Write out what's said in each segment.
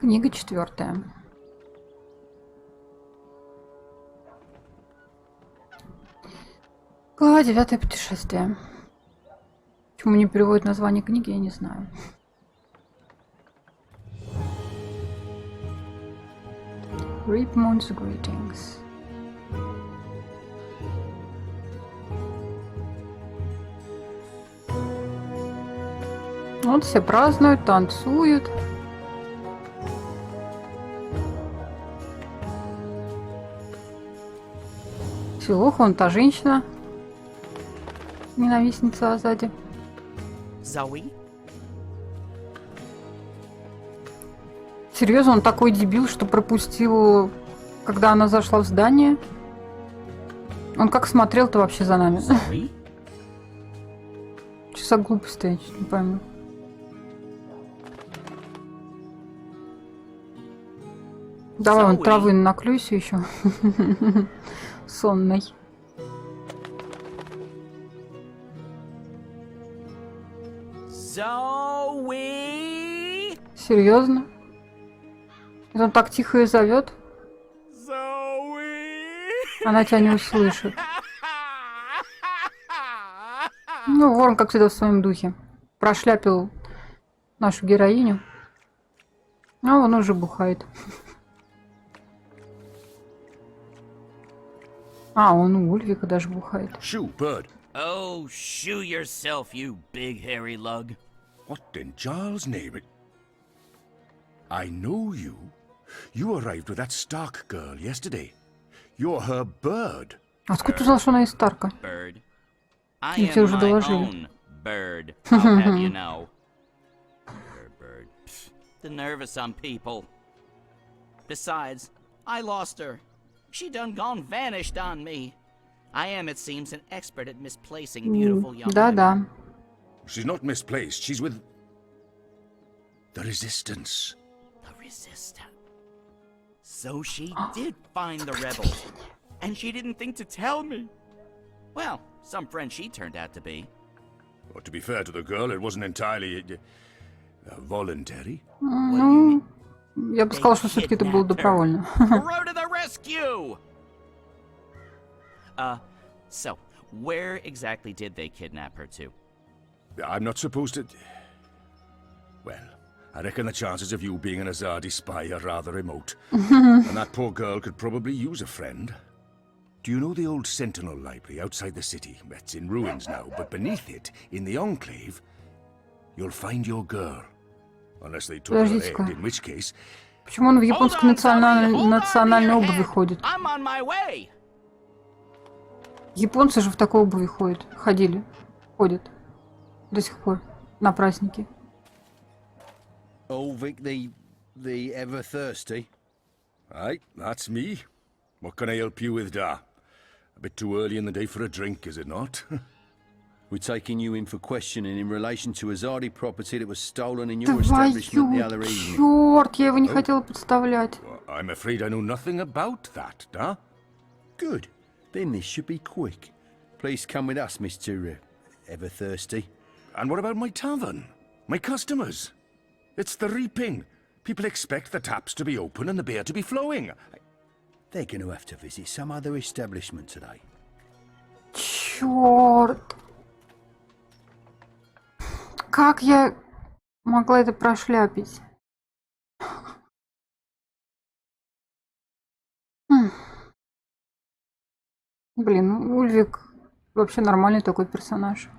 Книга 4. Глава 9. Путешествие. Почему не переводят название книги, я не знаю. Ripmont's Greetings. Вот все празднуют, танцуют. Силуха, вон та женщина. Ненавистница сзади. Зои? Серьезно, он такой дебил, что пропустил, когда она зашла в здание. Он как смотрел-то вообще за нами? Зои? Что за глупость, я не пойму. Давай, вон травы наклюйся еще. Сонный. Зои? Серьезно? Это он так тихо и зовет? Зои? Она тебя не услышит. Ну, ворон, как всегда, в своем духе. Прошляпил нашу героиню. А он уже бухает. А, он у Ульвика даже бухает. Shoo, bird. Oh, shoo yourself, you big hairy lug. What in Charles' name? I know you. You arrived with that Stark girl yesterday. You're her bird. Откуда ты узнал, что она из Старка? Bird. I И тебе am уже my доложили. own bird, I'll have you know. Bird. Pfft, the nerve of some people. Besides, I lost her. She done gone vanished on me. I am, it seems, an expert at misplacing beautiful young women. Да-да. She's not misplaced. She's with the Resistance. The Resistance. So she did find the rebels, and she didn't think to tell me. Well, some friend she turned out to be. Well, to be fair to the girl, it wasn't entirely voluntary. Ну, я бы сказала, что все-таки это было добровольно. Row to the rescue! So, where exactly did they kidnap her to? I'm not supposed to... Well, I reckon the chances of you being an Azadi spy are rather remote. And that poor girl could probably use a friend. Do you know the old Sentinel Library outside the city? It's in ruins now, but beneath it, in the Enclave, you'll find your girl. Unless they took her head, in which case... Почему он в японской национальной обуви ходит? I'm on my way. Японцы же в такой обуви ходят. Ходят. До сих пор. На праздники. Ulvik the ever thirsty. Aye, that's me. What can I help you with, Da? A bit too early in the day for a drink, is it not? We're taking you in for questioning in relation to Azadi property that was stolen in your establishment the other evening. Черт, я его не хотела подставлять. I'm afraid I know nothing about that, Da. Good. Then this should be quick. Please come with us, Mr. Everthirsty. And what about my tavern? My customers? It's the reaping. People expect the taps to be open and the beer to be flowing. They're going to have to visit some other establishment today. Черт. Как я могла это прошляпить? Блин, Ульвик вообще нормальный такой персонаж.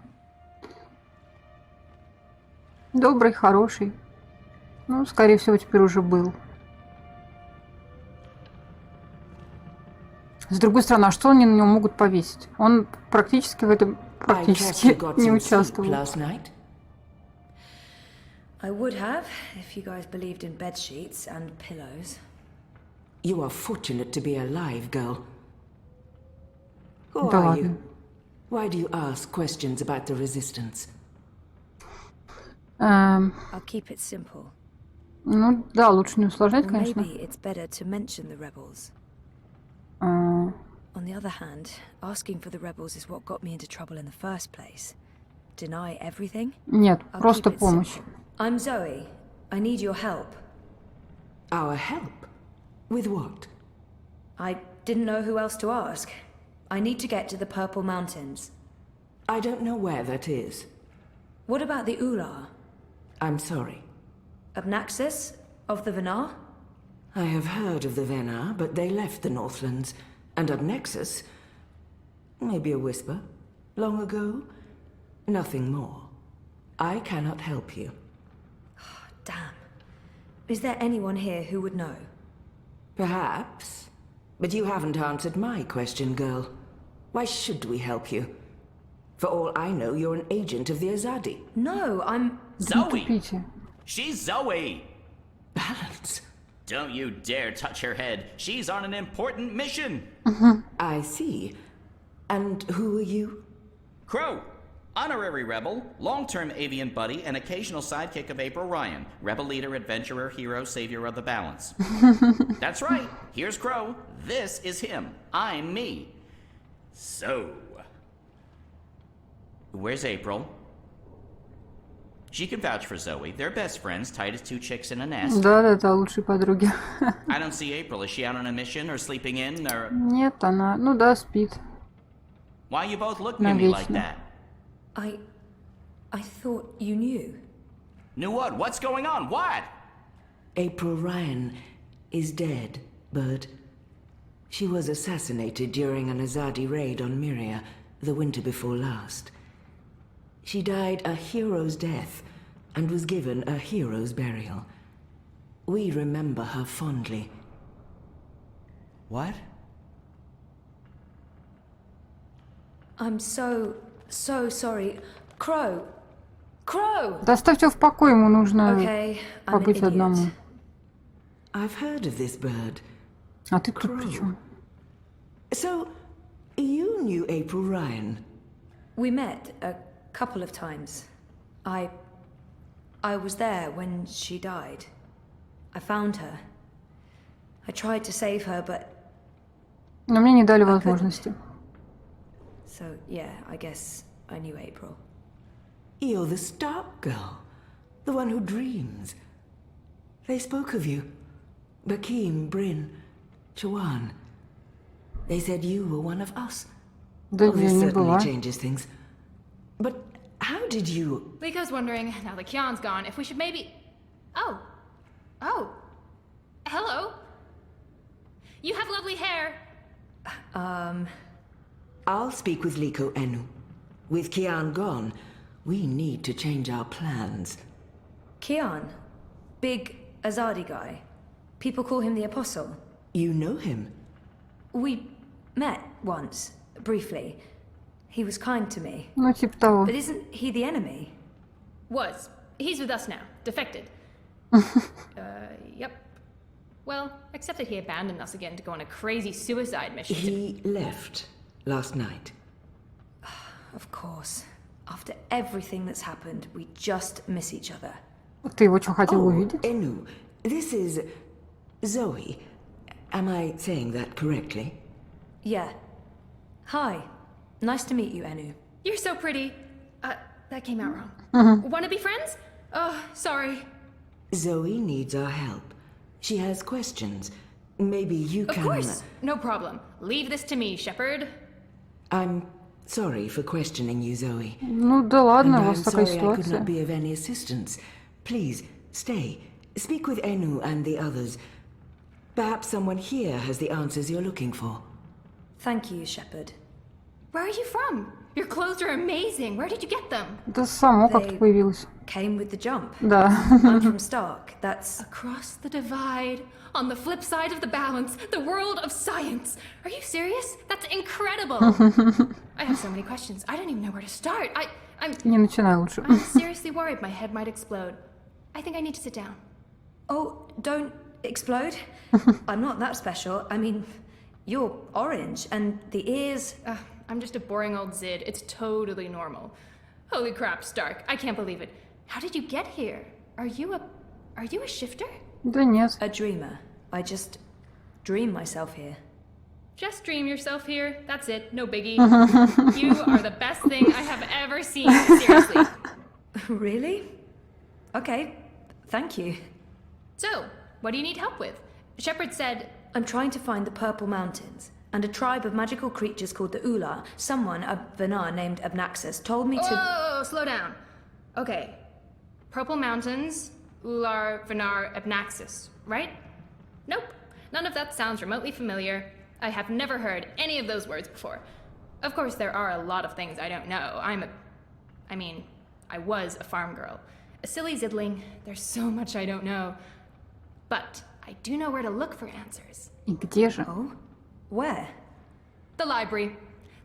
Добрый, хороший. Ну, скорее всего, теперь уже был. С другой стороны, а что они на него могут повесить? Он практически в этом не участвовал. I would have, if you guys believed in bed sheets and pillows. You are fortunate to be alive, girl. Who Да are ладно. you? Why do you ask questions about the Resistance? I'll keep it simple. Ну да, лучше не усложнять, Or конечно. maybe it's better to mention the rebels. А, On the other hand, asking for the rebels is what got me into trouble in the first place. Deny everything? Нет, I'll просто keep it помощь. simple. I'm Zoe. I need your help. Our help? With what? I didn't know who else to ask. I need to get to the Purple Mountains. I don't know where that is. What about the Ular? I'm sorry. Obnaxis? Of the Venar? I have heard of the Venar, but they left the Northlands. And Obnexus? Maybe a whisper. Long ago? Nothing more. I cannot help you. Damn. Is there anyone here who would know? Perhaps. But you haven't answered my question, girl. Why should we help you? For all I know, you're an agent of the Azadi. No, I'm... Zoe! Тупите. She's Zoe! Balance. Don't you dare touch her head. She's on an important mission. I see. And who are you? Crow, honorary rebel, long-term avian buddy, and occasional sidekick of April Ryan, rebel leader, adventurer, hero, savior of the balance. That's right. Here's Crow. This is him. I'm me. So, where's April? She can vouch for Zoe. They're best friends, tight as two chicks in a nest. Да, лучшие подруги. I don't see April. Is she out on a mission or sleeping in or... Нет, она... Ну да, спит. Why you both looking at me like Навечно. that? I thought you knew. Knew what? What's going on? What? April Ryan is dead, Bird. She was assassinated during an Azadi raid on Myria the winter before last. She died a hero's death and was given a hero's burial. We remember her fondly. What? I'm so sorry. Crow! Crow! Да оставьте его в покое, ему нужно Okay, I'm an побыть idiot. одному. I've heard of this bird. А ты тут при чем? So, you knew April Ryan? We met a couple of times. I was there when she died. I found her. I tried to save her, but... Но мне не дали возможности. So, yeah, I guess I knew April. You're the Stark girl. The one who dreams. They spoke of you. Bakim, Bryn, Chawan. They said you were one of us. Да Well, я this не certainly была. changes things. But how did you... Liko's wondering, now that Kian's gone, if we should maybe... Oh. Hello. You have lovely hair. I'll speak with Liko Enu. With Kian gone, we need to change our plans. Kian. Big Azadi guy. People call him the Apostle. You know him? We met once, briefly. He was kind to me. Ну, типа того. But isn't he the enemy? Was. He's with us now. Defected. Yep. Well, except that he abandoned us again to go on a crazy suicide mission. He left last night. Of course. After everything that's happened, we just miss each other. Ты его что, хотел увидеть? Enu, this is Zoe. Am I saying that correctly? Yeah. Hi. Nice to meet you, Enu. You're so pretty. That came out wrong. Wanna be friends? Oh, sorry. Zoe needs our help. She has questions. Maybe you Of can... course. No problem. Leave this to me, Shepard. I'm sorry for questioning you, Zoe. Ну да And ладно, у I'm вас такая sorry I could ситуация. not be of any assistance. Please, stay. Speak with Enu and the others. Perhaps someone here has the answers you're looking for. Thank you, Shepard. Where are you from? Your clothes are amazing. Where did you get them? Это само как-то They- появилось. Came with the jump. Да. I'm from Stark. That's... Across the divide, on the flip side of the balance, the world of science. Are you serious? That's incredible. I have so many questions. I don't even know where to start. I'm Не начинай лучше. seriously worried my head might explode. I think I need to sit down. Oh, don't explode. I'm not that special. I mean, you're orange, and the ears... I'm just a boring old Zid. It's totally normal. Holy crap, Stark. I can't believe it. How did you get here? Are you a shifter? Да нет. A dreamer. I just dream myself here. Just dream yourself here. That's it. No biggie. You are the best thing I have ever seen. Seriously. Really? Okay. Thank you. So, What do you need help with? Shepard said... I'm trying to find the Purple Mountains, and a tribe of magical creatures called the Ula. Someone, a Vanar named Abnaxus, told me to... Oh, slow down. Okay. Purple Mountains, Ular, Vanar, Abnaxus, right? Nope. None of that sounds remotely familiar. I have never heard any of those words before. Of course, there are a lot of things I don't know. I was a farm girl. A silly zidling. There's so much I don't know. But I do know where to look for answers. И где же? Oh? Where? The library.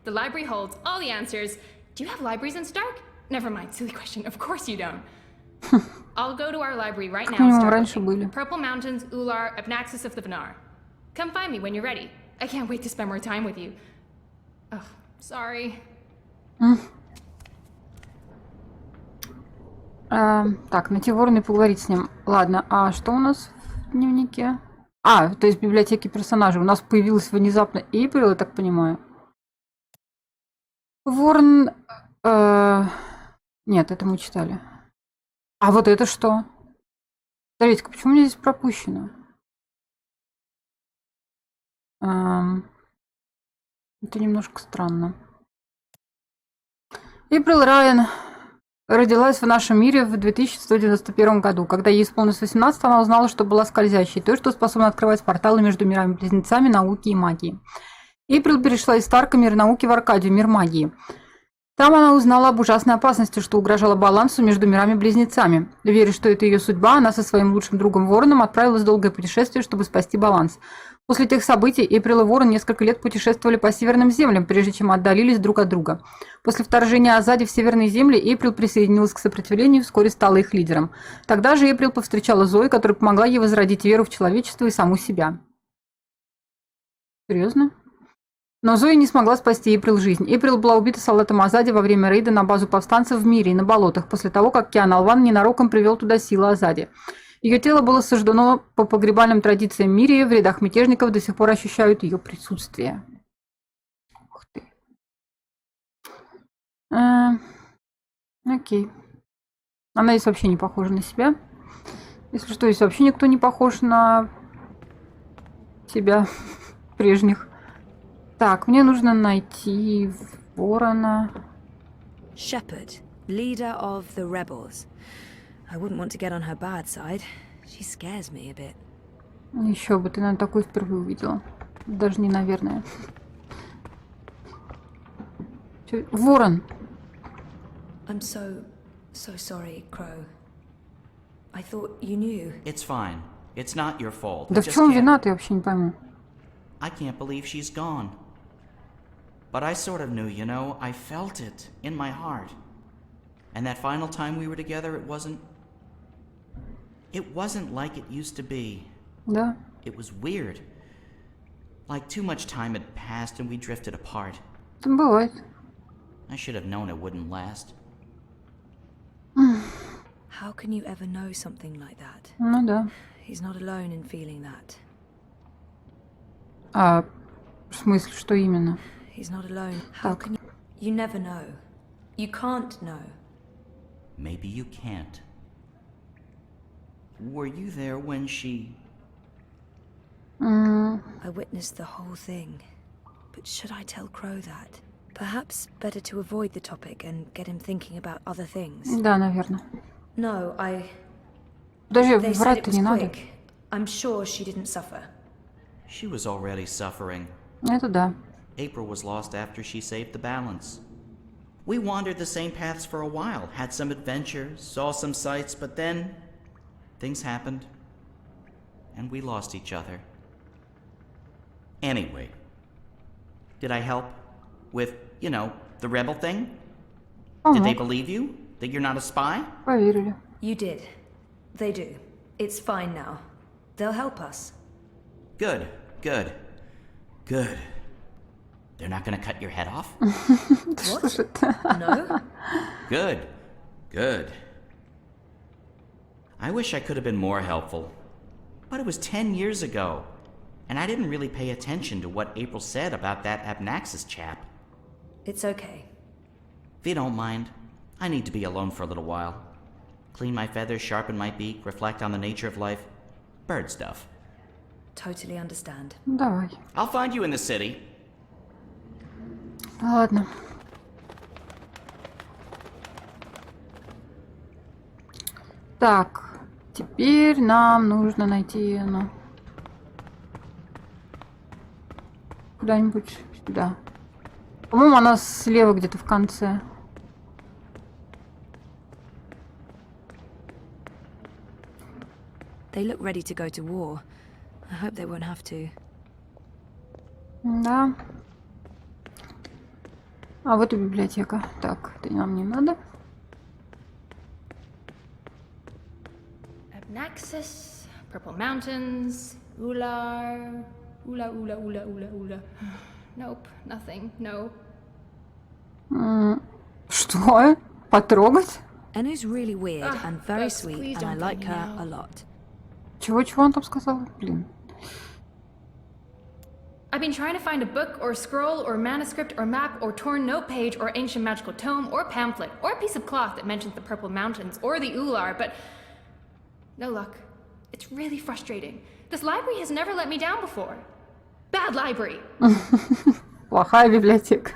The library holds all the answers. Do you have libraries in Stark? Never mind, silly question. Of course you don't. I'll go to our library right now. Минимум раньше были. Purple Mountains, Ular, Abnaxus of the Vanar. Come find me when you're ready. I can't wait to spend more time with you. Oh, sorry. Так, найти ворона и поговорить с ним. Ладно, а что у нас в дневнике? А, то есть в библиотеке персонажей. У нас появилась внезапно Эйприл, я так понимаю. Ворон... Нет, это мы читали. А вот это что? Смотрите-ка, почему у меня здесь пропущено? Это немножко странно. Эйприл Райан родилась в нашем мире в 2191 году. Когда ей исполнилось 18, она узнала, что была скользящей, той, что способна открывать порталы между мирами-близнецами науки и магии. Эйприл перешла из Старка мир науки в Аркадию, мир магии. Там она узнала об ужасной опасности, что угрожало балансу между мирами-близнецами. Веря, что это ее судьба, она со своим лучшим другом Вороном отправилась в долгое путешествие, чтобы спасти баланс. После тех событий Эйприл и Ворон несколько лет путешествовали по северным землям, прежде чем отдалились друг от друга. После вторжения Азади в северные земли Эйприл присоединилась к сопротивлению и вскоре стала их лидером. Тогда же Эйприл повстречала Зои, которая помогла ей возродить веру в человечество и саму себя. Серьезно? Но Зои не смогла спасти Эйприл жизнь. Эйприл была убита солдатом Азади во время рейда на базу повстанцев в мире и на болотах, после того, как Киана Алване ненароком привел туда силы Азади. Ее тело было сожжено по погребальным традициям Мирии, в рядах мятежников до сих пор ощущают ее присутствие. Ух ты. Окей. Она здесь вообще не похожа на себя. Если что, здесь вообще никто не похож на себя прежних. Так, мне нужно найти Ворона. Shepard, leader of the rebels. I wouldn't want to get on her bad side. She scares me a bit. Еще бы, ты, наверное, такой впервые увидела. Даже не наверное. Ворон. I'm so sorry, Crow. I thought you knew. It's fine. It's not your fault. Да в чем вина, ты вообще не пойму. I can't believe she's gone. But I sort of knew, you know. I felt it in my heart. And that final time we were together, it wasn't like it used to be. Да. It was weird. Like too much time had passed and we drifted apart. Это бывает. I should have known it wouldn't last. How can you ever know something like that? Ну да. He's not alone in feeling that. А в смысле, что именно? He's not alone. How can you... You never know. You can't know. Maybe you can't. Were you there when she... I witnessed the whole thing. But should I tell Crow that? Perhaps better to avoid the topic and get him thinking about other things. Да, наверное. No, Подожди, They said it врать-то was не надо. quick. I'm sure she didn't suffer. She was already suffering. Это да. April was lost after she saved the balance. We wandered the same paths for a while, had some adventures, saw some sights, but then things happened, and we lost each other. Anyway, did I help with, you know, the rebel thing? Did they believe you? That you're not a spy? Поверили. You did. They do. It's fine now. They'll help us. Good, good, good. They're not gonna cut your head off? What? No? Good, good. I wish I could have been more helpful. But it was 10 years ago, and I didn't really pay attention to what April said about that Abnaxus chap. It's okay. If you don't mind, I need to be alone for a little while. Clean my feathers, sharpen my beak, reflect on the nature of life. bird stuff. Totally understand. Давай. I'll find you in the city. Ладно. Так, теперь нам нужно найти, ну, куда-нибудь сюда. По-моему, она слева где-то в конце. They look ready to go to war. I hope they won't have to. Да. А вот и библиотека. Так, это нам не надо. Abnaxis, Purple Mountains, Ular, Ula. Nope, nothing, no. Что? Потрогать? Enu's really weird and very Gus, sweet, please and I don't like tell me her now. a lot. Чего он там сказал? Блин. I've been trying to find a book or scroll or manuscript or map or torn note page or ancient magical tome or pamphlet or a piece of cloth that mentions the Purple Mountains or the Ular, but no luck. It's really frustrating. This library has never let me down before. Bad library. Плохая библиотека.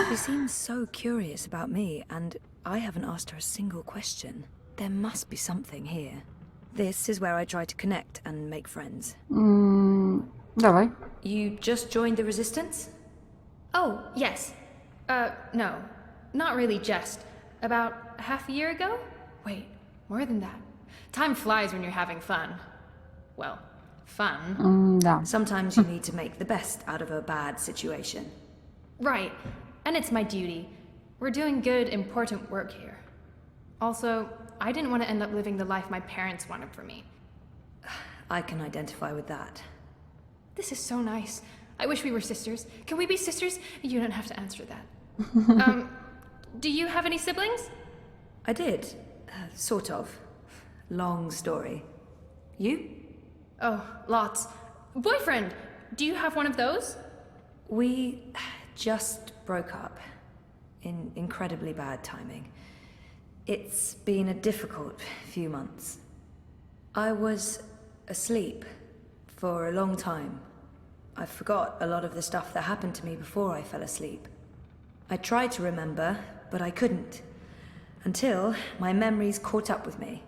She seems so curious about me, and I haven't asked her a single question. There must be something here. This is where I try to connect and make friends. Давай. You just joined the Resistance? Oh, yes. No. Not really just. About half a year ago? Wait, more than that. Time flies when you're having fun. Well, fun. Да. Sometimes you need to make the best out of a bad situation. Right. And it's my duty. We're doing good, important work here. Also, I didn't want to end up living the life my parents wanted for me. I can identify with that. This is so nice. I wish we were sisters. Can we be sisters? You don't have to answer that. Do you have any siblings? I did. Sort of. Long story. You? Oh, lots. Boyfriend! Do you have one of those? We just broke up. In incredibly bad timing. It's been a difficult few months. I was asleep for a long time. I forgot a lot of the stuff that happened to me before I fell asleep. I tried to remember, but I couldn't. Until my memories caught up with me.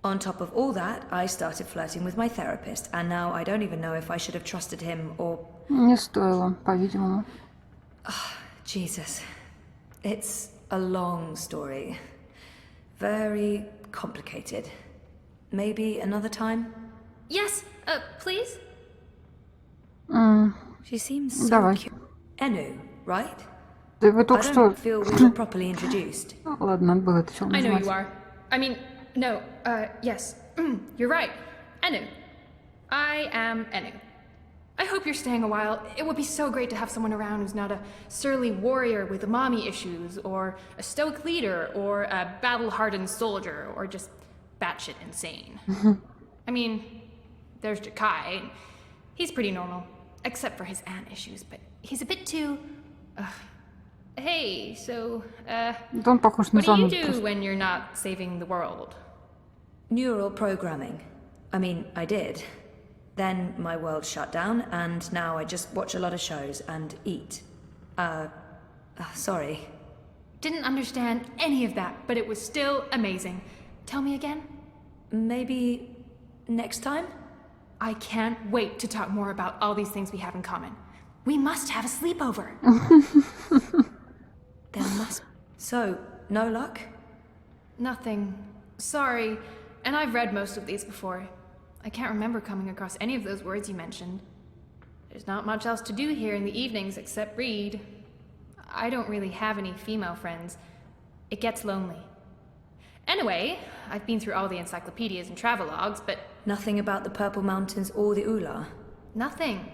On top of all that, I started flirting with my therapist, and now I don't even know if I should have trusted him or... Не стоило, по-видимому. Jesus. It's a long story. Very complicated. Maybe another time? Yes, please? She seems so Давай. cute. Enu, right? Да вы I только что... don't feel we were properly introduced. Ладно, надо было это все I know нажимать. you are. I mean, no, yes. You're right. Enu. I am Enu. I hope you're staying a while. It would be so great to have someone around who's not a surly warrior with mommy issues, or a stoic leader, or a battle-hardened soldier, or just batshit insane. I mean, there's Jakai. He's pretty normal, except for his aunt issues, but he's a bit too... Hey, so, Да он похож на what do you зануду do просто. when you're not saving the world? Neural programming. I mean, I did. Then my world shut down, and now I just watch a lot of shows and eat. Sorry. Didn't understand any of that, but it was still amazing. Tell me again? Maybe next time? I can't wait to talk more about all these things we have in common. We must have a sleepover. There must... So, no luck? Nothing. Sorry. And I've read most of these before. I can't remember coming across any of those words you mentioned. There's not much else to do here in the evenings except read. I don't really have any female friends. It gets lonely. Anyway, I've been through all the encyclopedias and travelogues, but Nothing about the Purple Mountains or the Ular? nothing.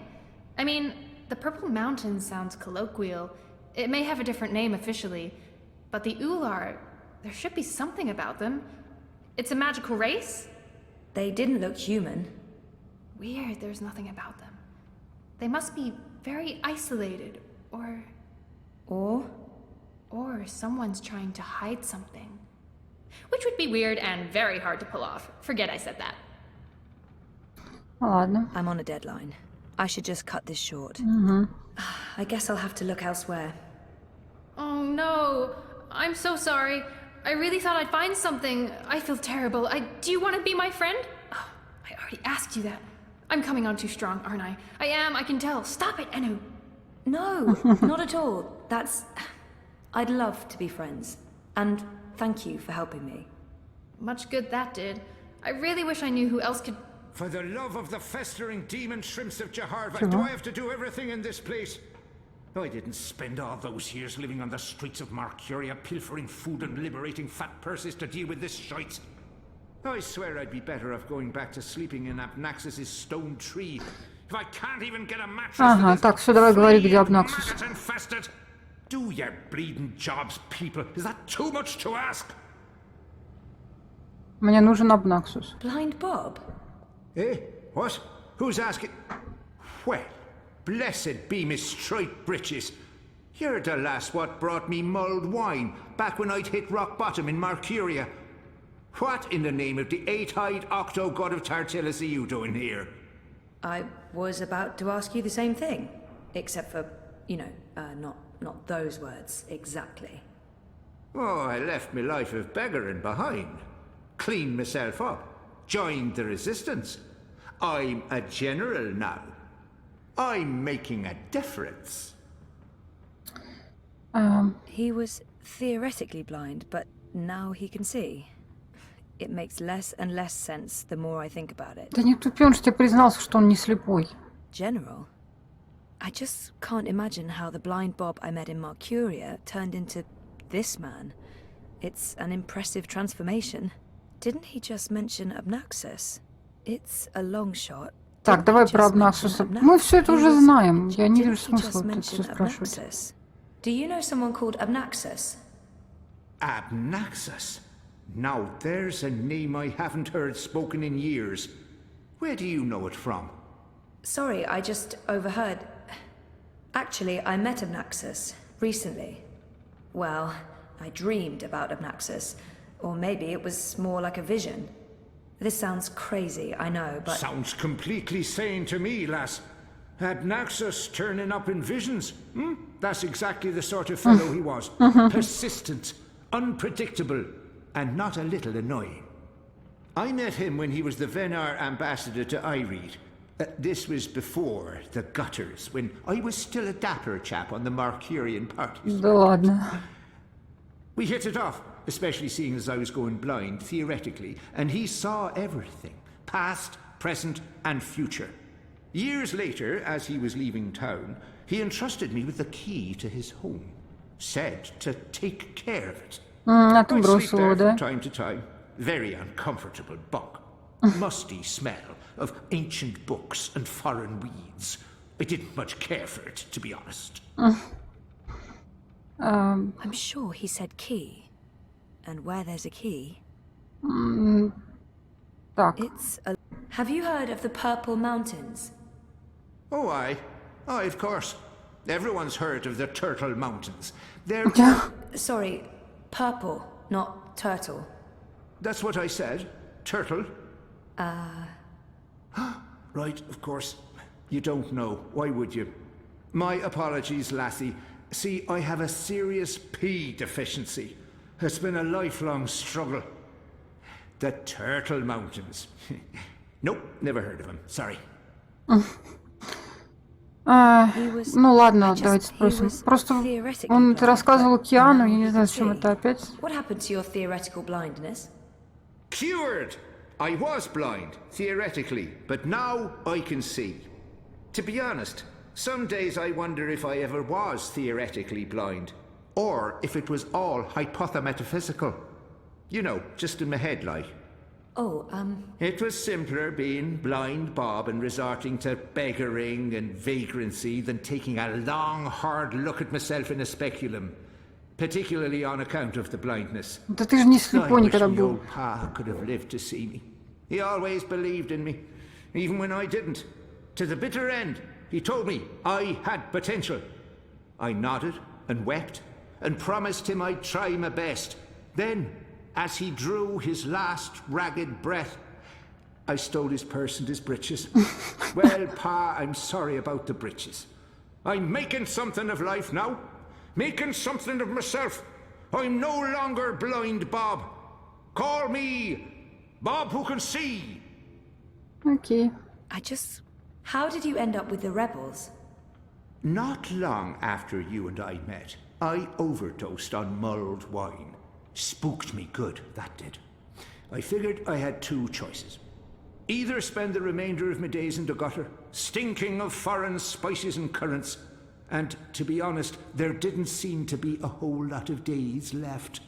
I mean, the Purple Mountains sounds colloquial. It may have a different name officially, but the Ular, there should be something about them. It's a magical race? They didn't look human. Weird, there's nothing about them. They must be very isolated, or someone's trying to hide something. Which would be weird and very hard to pull off. Forget I said that. Ладно. I'm on a deadline. I should just cut this short. I guess I'll have to look elsewhere. Oh no, I'm so sorry. I really thought I'd find something. I feel terrible. Do you want to be my friend? Oh, I already asked you that. I'm coming on too strong, aren't I? I am, I can tell. Stop it, Anu. No, not at all. I'd love to be friends. And thank you for helping me. Much good that did. I really wish I knew who else could... For the love of the festering demon shrimps of Jeharva, do I have to do everything in this place? I didn't spend all those years living on the streets of Marcuria, pilfering food and liberating fat purses to deal with this shite. I swear I'd be better off going back to sleeping in Abnaxus's stone tree. If I can't even get a mattress Ага, так, все, давай говори, где Абнаксус. Do your bleeding jobs, people. Is that too much to ask? Мне нужен Абнаксус. Blind Bob? Eh? What? Who's asking? Well, blessed be Miss Striped Britches. You're the lass what brought me mulled wine back when I'd hit rock bottom in Marcuria. What in the name of the eight-eyed octo-god of Tartillus are you doing here? I was about to ask you the same thing. Except for, not those words exactly. Oh, I left my life of beggaring behind. Cleaned myself up. Joined the resistance. I'm a general now. I'm making a difference. He was theoretically blind, but now he can see. It makes less and less sense the more I think about it. Да не тупи, он же тебе признался, что он не слепой. General? I just can't imagine how the blind Bob I met in Marcuria turned into this man. It's an impressive transformation. Didn't he just mention Abnaxus? It's a long shot. Так, давай про Абнаксуса. Мы все это уже знаем. Я не вижу смысла это все спрашивать. Do you know someone called Abnaxus? Abnaxus? Now there's a name I haven't heard spoken in years. Where do you know it from? Sorry, I just overheard. Actually, I met Abnaxus recently. Well, I dreamed about Abnaxus. Or maybe it was more like a vision. This sounds crazy, I know, but... Sounds completely sane to me, lass. Abnaxus turning up in visions. That's exactly the sort of fellow he was. Persistent, unpredictable, and not a little annoying. I met him when he was the Venar ambassador to Ireed. This was before the gutters, when I was still a dapper chap on the Marcurian parties. Да ладно. We hit it off, especially seeing as I was going blind, theoretically, and he saw everything, past, present, and future. Years later, as he was leaving town, he entrusted me with the key to his home. Said to take care of it. А ты I'd sleep бросил его, there да? from time to time. Very uncomfortable bunk. Musty smell of ancient books and foreign weeds. I didn't much care for it, to be honest. I'm sure he said key. And where there's a key... Так. Have you heard of the Purple Mountains? Oh, aye. Aye, of course. Everyone's heard of the Turtle Mountains. They're... Sorry, purple, not turtle. That's what I said. Turtle. Right, of course. You don't know. Why would you? My apologies, lassie. See, I have a serious P deficiency. It's been a lifelong struggle. The Turtle Mountains. Nope, never heard of them. Sorry. Ну ладно, давайте спросим. Просто он это рассказывал Киану, я не знаю, зачем это опять. What happened to your theoretical blindness? Cured! I was blind, theoretically, but now I can see. To be honest, some days I wonder if I ever was theoretically blind, or if it was all hypothemetaphysical. You know, just in my head, like. It was simpler being blind Bob and resorting to beggaring and vagrancy than taking a long, hard look at myself in a speculum. Particularly on account of the blindness. Да ты же не слепой никогда был. Old pa could have lived to see me. He always believed in me, even when I didn't. To the bitter end, he told me I had potential. I nodded and wept and promised him I'd try my best. Then, as he drew his last ragged breath, I stole his purse and his breeches. Well, Pa, I'm sorry about the breeches. I'm making something of life now. Making something of myself. I'm no longer blind Bob. Call me Bob who can see. Окей. How did you end up with the rebels? Not long after you and I met, I overdosed on mulled wine. Spooked me good, that did. I figured I had two choices. Either spend the remainder of my days in the gutter, stinking of foreign spices and currants, and, to be honest, there didn't seem to be a whole lot of days left.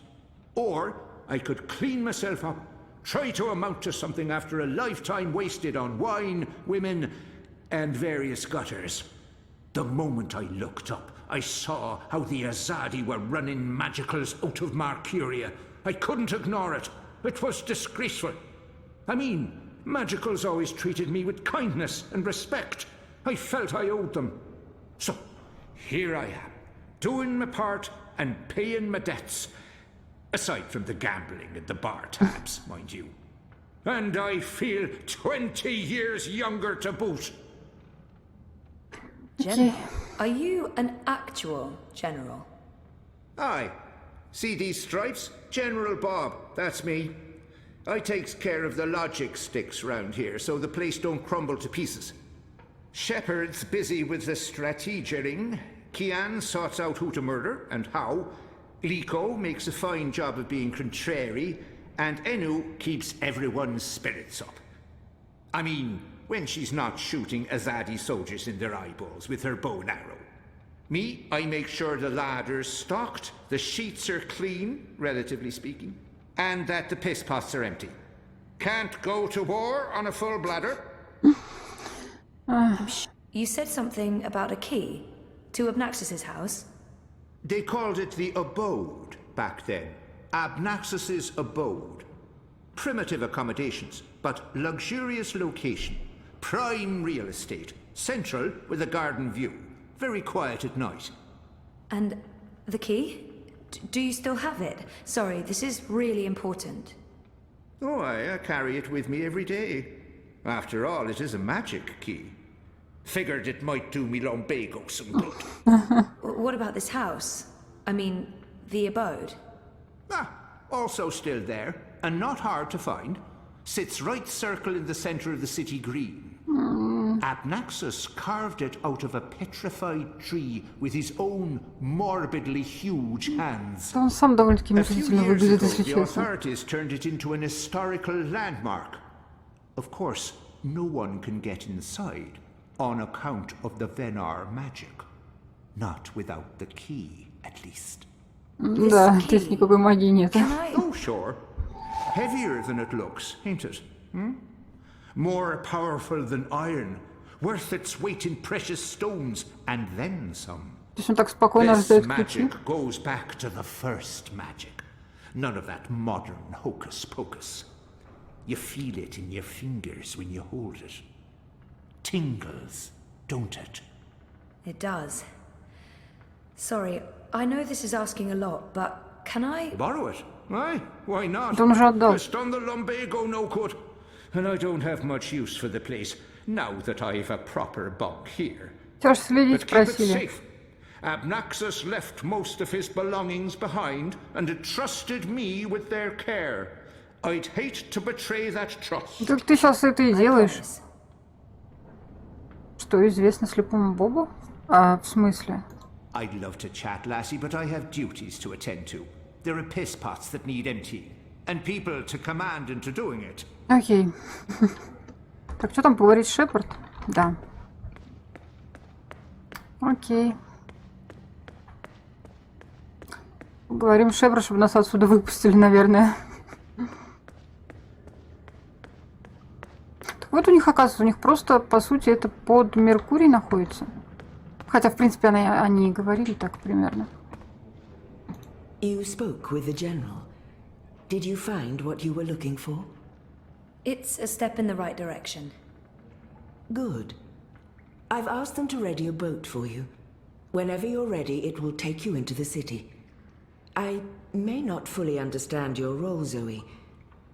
Or I could clean myself up, try to amount to something after a lifetime wasted on wine, women, and various gutters. The moment I looked up, I saw how the Azadi were running magicals out of Marcuria. I couldn't ignore it. It was disgraceful. I mean, magicals always treated me with kindness and respect. I felt I owed them. So, here I am, doing my part and paying my debts. Aside from the gambling and the bar tabs, mind you. And I feel 20 years younger to boot. General? Are you an actual general? Aye. See these stripes? General Bob, that's me. I takes care of the logic sticks round here so the place don't crumble to pieces. Shepard's busy with the strategering. Kian sorts out who to murder and how. Liko makes a fine job of being contrary. And Enu keeps everyone's spirits up. I mean, when she's not shooting Azadi soldiers in their eyeballs with her bow and arrow. Me, I make sure the ladder's stocked, the sheets are clean, relatively speaking, and that the piss pots are empty. Can't go to war on a full bladder. You said something about a key to Abnaxus's house? They called it the abode back then. Abnaxus's abode. Primitive accommodations, but luxurious location. Prime real estate. Central with a garden view. Very quiet at night. And the key? Do you still have it? Sorry, this is really important. Oh, I carry it with me every day. After all, it is a magic key. Figured it might do me lumbago some good. What about this house? I mean, the abode? Also still there, and not hard to find. Sits right circle in the center of the city green. Abnaxus carved it out of a petrified tree with his own morbidly huge hands. Он сам довольно-таки A few мучительно years выглядит, ago, если the честно. authorities turned it into an historical landmark. Of course, no one can get inside on account of the Venar magic. Not without the key, at least. Да, здесь никакой магии нет. Oh, sure. Heavier than it looks, ain't it? More powerful than iron. Worth its weight in precious stones, and then some. То есть он так спокойно This раздает ключи. magic goes back to the first magic. None of that modern hocus pocus. You feel it in your fingers when you hold it. Tingles, don't it? It does. Sorry, I know this is asking a lot, but can I... Borrow it? Aye, why not? Да он уже отдал. It's done the lumbago no good. And I don't have much use for the place, now that I've a proper bunk here. Тебя же следить But keep it просили. safe. Abnaxus left most of his belongings behind and entrusted me with their care. I'd hate to betray that trust. Так ты сейчас это и делаешь. Promise. Что известно слепому Бобу? А, в смысле? I'd love to chat, lassie, but I have duties to attend to. There are piss pots that need emptying, and people to command into doing it. Окей. Так, что там поговорит Шепард? Да. Окей. Говорим Шепард, чтобы нас отсюда выпустили, наверное. Так вот у них, оказывается, у них просто, по сути, это под Меркурий находится. Хотя, в принципе, они и говорили так примерно. You spoke with the general. Did you find what you were looking for? It's a step in the right direction. Good. I've asked them to ready a boat for you. Whenever you're ready, it will take you into the city. I may not fully understand your role, Zoe,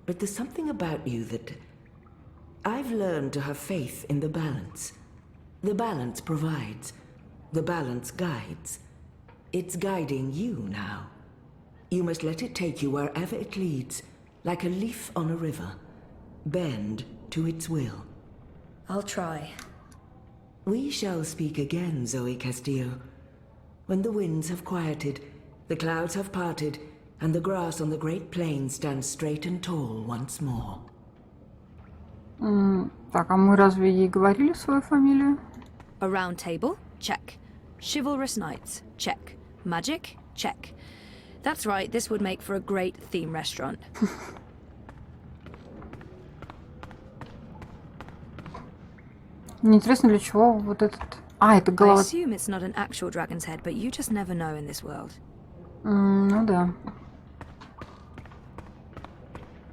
but there's something about you that... I've learned to have faith in the balance. The balance provides. The balance guides. It's guiding you now. You must let it take you wherever it leads, like a leaf on a river. Bend to its will. I'll try. We shall speak again, Zoi Castillo. When the winds have quieted, the clouds have parted, and the grass on the great plain stands straight and tall once more. Так, а мы разве ей говорили свою фамилию? A round table? Check. Chivalrous knights? Check. Magic? Check. That's right, this would make for a great theme restaurant. Мне интересно, для чего вот этот... А, это I голова... assume it's not an actual dragon's head, but you just never know in this world. Ну да.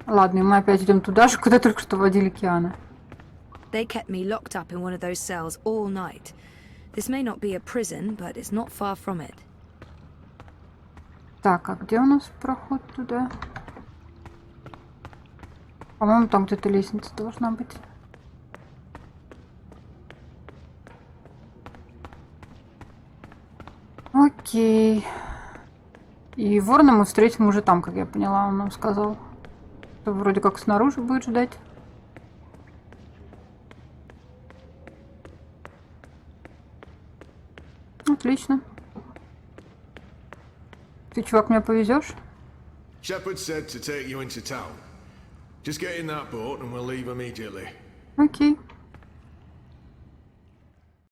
Ладно, и мы опять идем туда же, куда только что водили Киана. They kept me locked up in one of those cells all night. This may not be a prison, but it's not far from it. Так, а где у нас проход туда? По-моему, там где-то лестница должна быть. Окей. И ворона мы встретим уже там, как я поняла, он нам сказал. Что вроде как снаружи будет ждать. Отлично. Ты, чувак, меня повезешь? Shepard said to take you into town. Just get in that boat and we'll leave immediately. Окей.